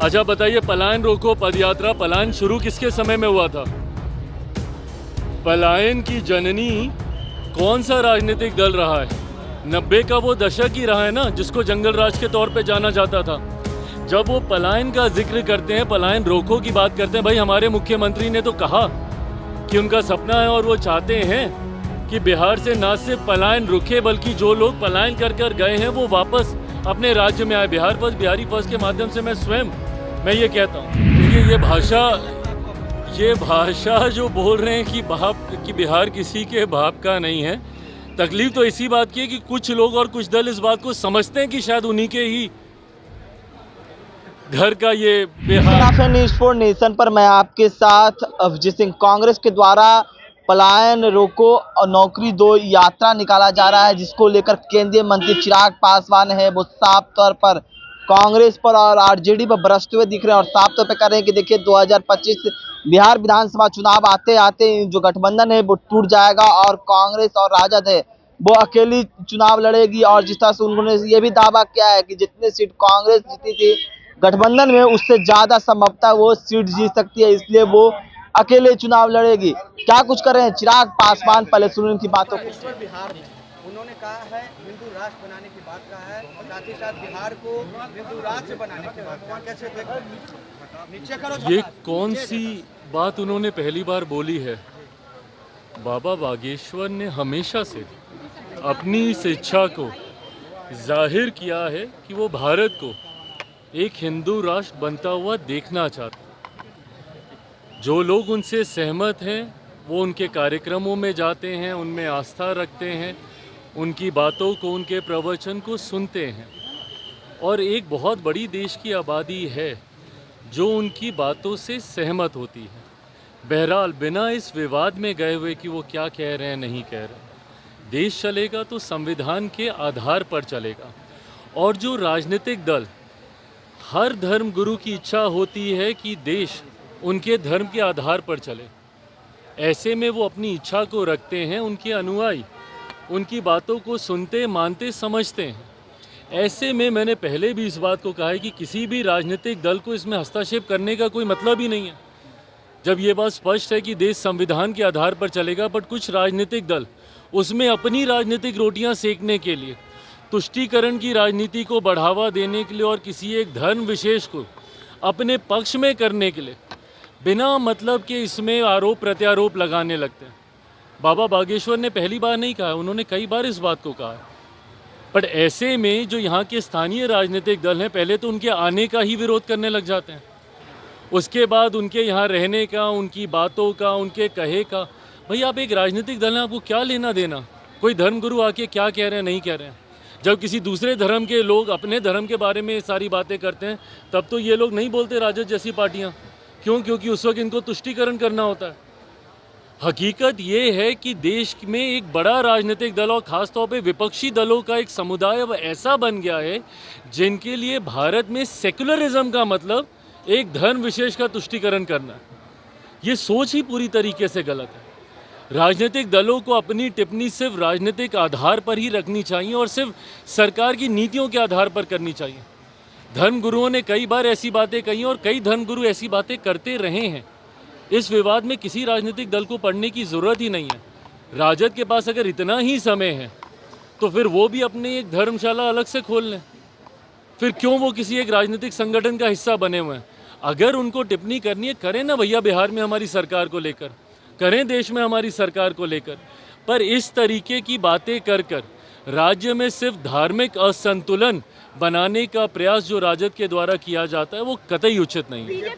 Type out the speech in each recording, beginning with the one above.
अच्छा बताइए, पलायन रोको पदयात्रा पलायन शुरू किसके समय में हुआ था? पलायन की जननी कौन सा राजनीतिक दल रहा है? 90 का वो दशक ही रहा है ना, जिसको जंगल राज के तौर पे जाना जाता था। जब वो पलायन का जिक्र करते हैं, पलायन रोको की बात करते हैं, भाई हमारे मुख्यमंत्री ने तो कहा कि उनका सपना है और वो चाहते हैं कि बिहार से ना सिर्फ पलायन रुके, बल्कि जो लोग पलायन कर कर गए हैं वो वापस अपने राज्य में आए। बिहार फर्स्ट, बिहारी फर्स्ट के माध्यम से मैं ये कहता हूँ। देखिए ये भाषा जो बोल रहे हैं कि बिहार किसी के बाप का नहीं है, तकलीफ तो इसी बात की है कि कुछ लोग और कुछ दल इस बात को समझते हैं कि शायद उन्हीं के ही घर का ये बिहार। न्यूज़ फॉर नेशन पर मैं आपके साथ अभिजीत सिंह। कांग्रेस के द्वारा पलायन रोको और नौकरी दो यात्रा निकाला जा रहा है, जिसको लेकर केंद्रीय मंत्री चिराग पासवान है वो साफ तौर पर कांग्रेस पर और आरजेडी पर बरसते हुए दिख रहे हैं और साफ तौर पर कह रहे हैं कि देखिए 2025 बिहार विधानसभा चुनाव आते आते जो गठबंधन है वो टूट जाएगा और कांग्रेस और राजद है वो अकेली चुनाव लड़ेगी। और जिस तरह से उन्होंने ये भी दावा किया है कि जितने सीट कांग्रेस जीती थी गठबंधन में, उससे ज्यादा संभवतः वो सीट जीत सकती है, इसलिए वो अकेले चुनाव लड़ेगी। क्या कुछ कर रहे हैं चिराग पासवान, पहले सुनिए उनकी बातों को। बिहार में उन्होंने कहा है हिंदू राष्ट्र बनाने की बात कहा है और साथ ही साथ बिहार को हिंदू राष्ट्र बनाने की बात कहा। कैसे देखते हैं? नीचे करो। ये कौन सी बात उन्होंने पहली बार बोली है? बाबा बागेश्वर ने हमेशा से अपनी इस इच्छा को जाहिर किया है कि वो भारत को एक हिंदू राष्ट्र बनता हुआ देखना चाहते हैं। जो लोग उनसे सहमत हैं वो उनके कार्यक्रमों में जाते हैं, उनमें आस्था रखते हैं, उनकी बातों को, उनके प्रवचन को सुनते हैं। और एक बहुत बड़ी देश की आबादी है जो उनकी बातों से सहमत होती है। बहरहाल बिना इस विवाद में गए हुए कि वो क्या कह रहे हैं नहीं कह रहे, देश चलेगा तो संविधान के आधार पर चलेगा। और जो राजनीतिक दल, हर धर्म गुरु की इच्छा होती है कि देश उनके धर्म के आधार पर चले। ऐसे में वो अपनी इच्छा को रखते हैं, उनके अनुयायी उनकी बातों को सुनते, मानते, समझते हैं। ऐसे में मैंने पहले भी इस बात को कहा है कि किसी भी राजनीतिक दल को इसमें हस्तक्षेप करने का कोई मतलब ही नहीं है। जब ये बात स्पष्ट है कि देश संविधान के आधार पर चलेगा, बट कुछ राजनीतिक दल उसमें अपनी राजनीतिक रोटियां सेकने के लिए, तुष्टीकरण की राजनीति को बढ़ावा देने के लिए और किसी एक धर्म विशेष को अपने पक्ष में करने के लिए बिना मतलब के इसमें आरोप प्रत्यारोप लगाने लगते हैं। बाबा बागेश्वर ने पहली बार नहीं कहा, उन्होंने कई बार इस बात को कहा। बट ऐसे में जो यहाँ के स्थानीय राजनीतिक दल हैं, पहले तो उनके आने का ही विरोध करने लग जाते हैं, उसके बाद उनके यहाँ रहने का, उनकी बातों का, उनके कहे का। भाई आप एक राजनीतिक दल हैं, आपको क्या लेना देना कोई धर्मगुरु आके क्या कह रहे हैं नहीं कह रहे हैं। जब किसी दूसरे धर्म के लोग अपने धर्म के बारे में सारी बातें करते हैं, तब तो ये लोग नहीं बोलते राजद जैसी पार्टियाँ। क्यों? क्योंकि उस वक्त इनको तुष्टीकरण करना होता है। हकीकत ये है कि देश में एक बड़ा राजनीतिक दल और ख़ासतौर पे विपक्षी दलों का एक समुदाय अब ऐसा बन गया है जिनके लिए भारत में सेकुलरिज्म का मतलब एक धर्म विशेष का तुष्टीकरण करना है। ये सोच ही पूरी तरीके से गलत है। राजनीतिक दलों को अपनी टिप्पणी सिर्फ राजनीतिक आधार पर ही रखनी चाहिए और सिर्फ सरकार की नीतियों के आधार पर करनी चाहिए। धर्मगुरुओं ने कई बार ऐसी बातें कही और कई धर्मगुरु ऐसी बातें करते रहे हैं। इस विवाद में किसी राजनीतिक दल को पढ़ने की ज़रूरत ही नहीं है। राजद के पास अगर इतना ही समय है तो फिर वो भी अपनी एक धर्मशाला अलग से खोल लें। फिर क्यों वो किसी एक राजनीतिक संगठन का हिस्सा बने हुए हैं? अगर उनको टिप्पणी करनी है, करें ना भैया, बिहार में हमारी सरकार को लेकर, करें देश में हमारी सरकार को लेकर। पर इस तरीके की बातें कर कर राज्य में सिर्फ धार्मिक असंतुलन बनाने का प्रयास जो राजद के द्वारा किया जाता है वो कतई उचित नहीं है।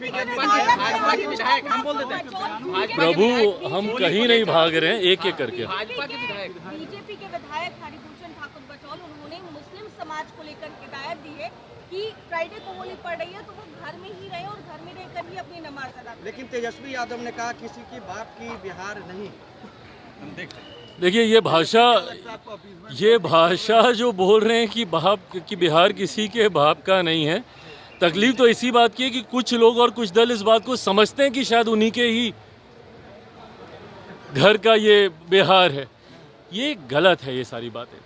प्रभु, हम कहीं नहीं भाग रहे हैं, एक एक करके। बीजेपी के विधायक हरिभूषण ठाकुर बचौल, उन्होंने मुस्लिम समाज को लेकर हिदायत दी है कि फ्राइडे को होली पड़ रही है तो वो घर में ही रहे और घर में रहकर ही अपनी नमाज अदा करें। लेकिन तेजस्वी यादव ने कहा किसी की बाप की बिहार नहीं। देखिए ये भाषा जो बोल रहे हैं कि बिहार किसी के बाप का नहीं है, तकलीफ तो इसी बात की है कि कुछ लोग और कुछ दल इस बात को समझते हैं कि शायद उन्हीं के ही घर का ये बिहार है। ये गलत है ये सारी बातें।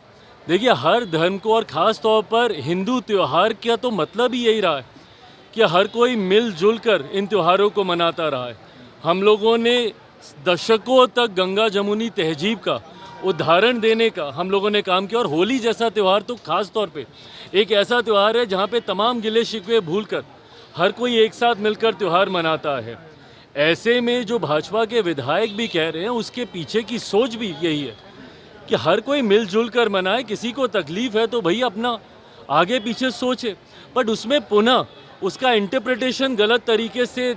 देखिए हर धर्म को और ख़ास तौर पर हिंदू त्यौहार का तो मतलब ही यही रहा है कि हर कोई मिलजुल कर इन त्योहारों को मनाता रहा है। हम लोगों ने दशकों तक गंगा जमुनी तहजीब का उदाहरण देने का हम लोगों ने काम किया, और होली जैसा त्यौहार तो ख़ास तौर पे एक ऐसा त्यौहार है जहाँ पे तमाम गिले शिकवे भूलकर हर कोई एक साथ मिलकर त्यौहार मनाता है। ऐसे में जो भाजपा के विधायक भी कह रहे हैं, उसके पीछे की सोच भी यही है कि हर कोई मिलजुल कर मनाए। किसी को तकलीफ है तो भाई अपना आगे पीछे सोचे, बट उसमें पुनः उसका इंटरप्रिटेशन गलत तरीके से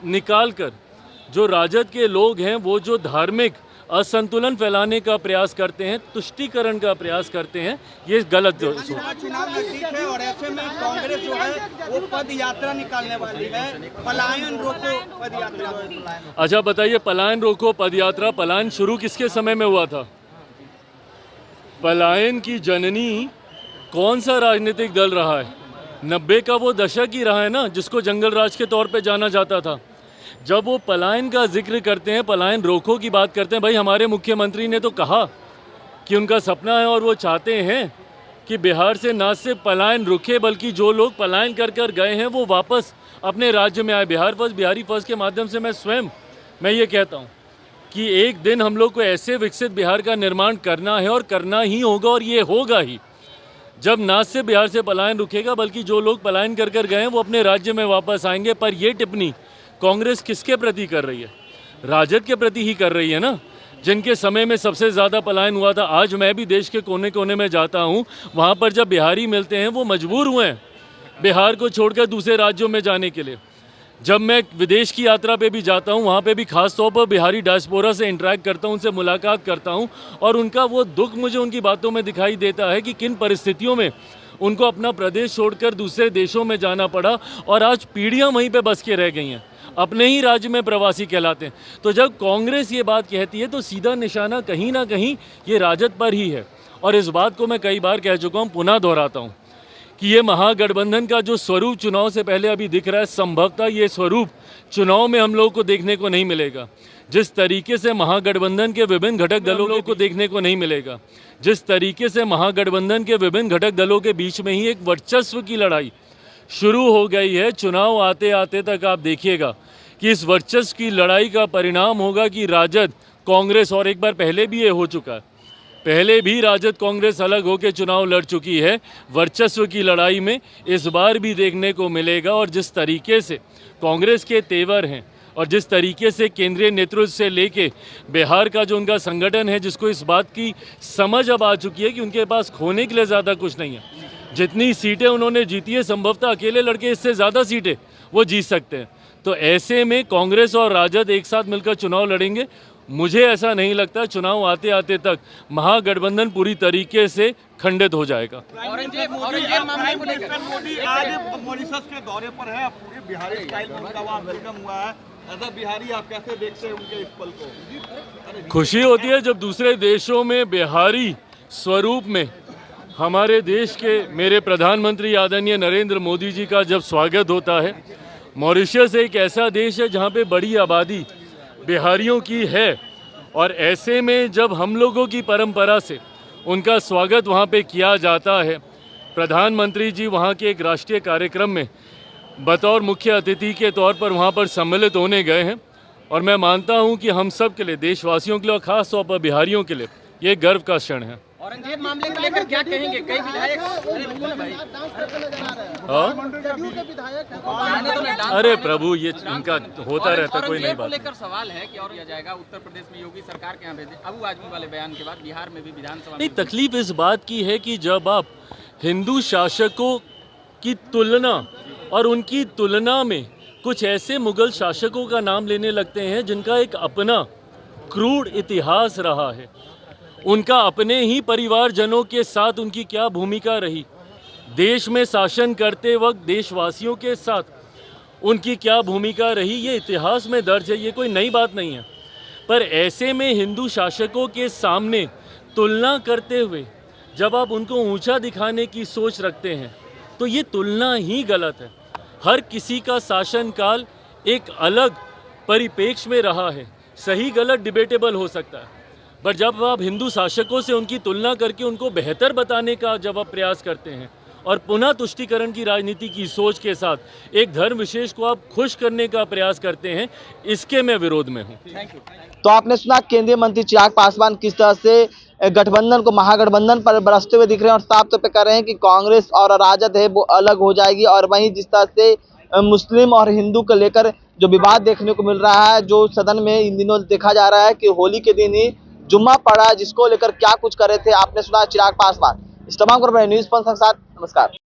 निकाल कर जो राजद के लोग हैं वो जो धार्मिक असंतुलन फैलाने का प्रयास करते हैं, तुष्टीकरण का प्रयास करते हैं, ये गलत सोच। चुनाव नजदीक है और ऐसे में कांग्रेस जो है वो पद यात्रा निकालने वाली है, पलायन रोको पद यात्रा। अच्छा बताइए, पलायन रोको पद यात्रा, पलायन शुरू किसके समय में हुआ था? पलायन की जननी कौन सा राजनीतिक दल रहा है? 90 का वो दशक ही रहा है ना, जिसको जंगल राज के तौर पे जाना जाता था। जब वो पलायन का जिक्र करते हैं, पलायन रोको की बात करते हैं, भाई हमारे मुख्यमंत्री ने तो कहा कि उनका सपना है और वो चाहते हैं कि बिहार से ना सिर्फ पलायन रुके बल्कि जो लोग पलायन कर कर गए हैं वो वापस अपने राज्य में आए। बिहार फर्स्ट, बिहारी फर्स्ट के माध्यम से मैं ये कहता हूँ कि एक दिन हम लोग को ऐसे विकसित बिहार का निर्माण करना है और करना ही होगा, और ये होगा ही जब ना सिर्फ बिहार से पलायन रुकेगा बल्कि जो लोग पलायन कर कर गए हैं वो अपने राज्य में वापस आएंगे। पर ये टिप्पणी कांग्रेस किसके प्रति कर रही है? राजद के प्रति ही कर रही है ना, जिनके समय में सबसे ज़्यादा पलायन हुआ था। आज मैं भी देश के कोने कोने में जाता हूँ, वहाँ पर जब बिहारी मिलते हैं वो मजबूर हुए हैं बिहार को छोड़कर दूसरे राज्यों में जाने के लिए। जब मैं विदेश की यात्रा पे भी जाता हूँ, वहाँ पे भी खास तौर पर बिहारी डायस्पोरा से इंटरेक्ट करता हूँ, उनसे मुलाकात करता हूँ, और उनका वो दुख मुझे उनकी बातों में दिखाई देता है कि किन परिस्थितियों में उनको अपना प्रदेश छोड़कर दूसरे देशों में जाना पड़ा, और आज पीढ़ियाँ वहीं पे बस के रह गई हैं, अपने ही राज्य में प्रवासी कहलाते हैं। तो जब कांग्रेस ये बात कहती है तो सीधा निशाना कहीं ना कहीं ये राजद पर ही है, और इस बात को मैं कई बार कह चुका हूँ, पुनः दोहराता हूँ कि ये महागठबंधन का जो स्वरूप चुनाव से पहले अभी दिख रहा है, संभवतः ये स्वरूप चुनाव में हम लोगों को देखने को नहीं मिलेगा। जिस तरीके से महागठबंधन के विभिन्न घटक दलों को देखने को नहीं मिलेगा, जिस तरीके से महागठबंधन के विभिन्न घटक दलों के बीच में ही एक वर्चस्व की लड़ाई शुरू हो गई है, चुनाव आते आते तक आप देखिएगा कि इस वर्चस्व की लड़ाई का परिणाम होगा कि राजद कांग्रेस, और एक बार पहले भी ये हो चुका है, पहले भी राजद कांग्रेस अलग होकर चुनाव लड़ चुकी है, वर्चस्व की लड़ाई में इस बार भी देखने को मिलेगा। और जिस तरीके से कांग्रेस के तेवर हैं और जिस तरीके से केंद्रीय नेतृत्व से लेके बिहार का जो उनका संगठन है, जिसको इस बात की समझ अब आ चुकी है कि उनके पास खोने के लिए ज़्यादा कुछ नहीं है। जितनी सीटें उन्होंने जीती है, संभवतः अकेले लड़के इससे ज़्यादा सीटें वो जीत सकते हैं। तो ऐसे में कांग्रेस और राजद एक साथ मिलकर चुनाव लड़ेंगे। मुझे ऐसा नहीं लगता चुनाव आते आते तक महागठबंधन पूरी तरीके से खंडित हो जाएगा। मोदी आज मॉरिशस के दौरे पर है, पूरे बिहारी स्टाइल में उनका वहाँ वेलकम हुआ है। एज अ बिहारी आप कैसे देखते हैं उनके इस पल को? खुशी होती है जब दूसरे देशों में बिहारी स्वरूप में हमारे देश के मेरे प्रधानमंत्री आदरणीय नरेंद्र मोदी जी का जब स्वागत होता है। मॉरिशस एक ऐसा देश है जहाँ पे बड़ी आबादी बिहारियों की है, और ऐसे में जब हम लोगों की परंपरा से उनका स्वागत वहाँ पे किया जाता है, प्रधानमंत्री जी वहाँ के एक राष्ट्रीय कार्यक्रम में बतौर मुख्य अतिथि के तौर पर वहाँ पर सम्मिलित होने गए हैं, और मैं मानता हूँ कि हम सब के लिए, देशवासियों के लिए और ख़ास तौर पर बिहारियों के लिए ये गर्व का क्षण है। औरंगजेब मामले को लेकर क्या कहेंगे? कई विधायक अरे प्रभु, ये इनका होता रहता, कोई नहीं बात। लेकर सवाल है कि और किया जाएगा उत्तर प्रदेश में योगी सरकार के यहाँ भेजे अबू आजमी वाले बयान के बाद बिहार में भी विधानसभा नहीं, तकलीफ इस बात की है कि जब आप हिंदू शासकों की तुलना और उनकी तुलना में कुछ ऐसे मुगल शासकों का नाम लेने लगते हैं जिनका एक अपना क्रूर इतिहास रहा है, उनका अपने ही परिवारजनों के साथ उनकी क्या भूमिका रही, देश में शासन करते वक्त देशवासियों के साथ उनकी क्या भूमिका रही, ये इतिहास में दर्ज है, ये कोई नई बात नहीं है। पर ऐसे में हिंदू शासकों के सामने तुलना करते हुए जब आप उनको ऊंचा दिखाने की सोच रखते हैं तो ये तुलना ही गलत है। हर किसी का शासनकाल एक अलग परिप्रेक्ष्य में रहा है, सही गलत डिबेटेबल हो सकता है, पर जब आप हिंदू शासकों से उनकी तुलना करके उनको बेहतर बताने का जब आप प्रयास करते हैं और पुनः तुष्टीकरण की राजनीति की सोच के साथ एक धर्म विशेष को आप खुश करने का प्रयास करते हैं, इसके मैं विरोध में हूँ। Thank you. तो आपने सुना केंद्रीय मंत्री चिराग पासवान किस तरह से गठबंधन को महागठबंधन पर बरसते हुए दिख रहे हैं और साफ तौर पे कह रहे हैं कि कांग्रेस और राजद है वो अलग हो जाएगी। और वहीं जिस तरह से मुस्लिम और हिंदू को लेकर जो विवाद देखने को मिल रहा है, जो सदन में इन दिनों देखा जा रहा है कि होली के दिन ही जुम्मा पड़ा, जिसको लेकर क्या कुछ कर रहे थे, आपने सुना चिराग पासवान। इस तमाम खबर न्यूज़ 5 के साथ नमस्कार।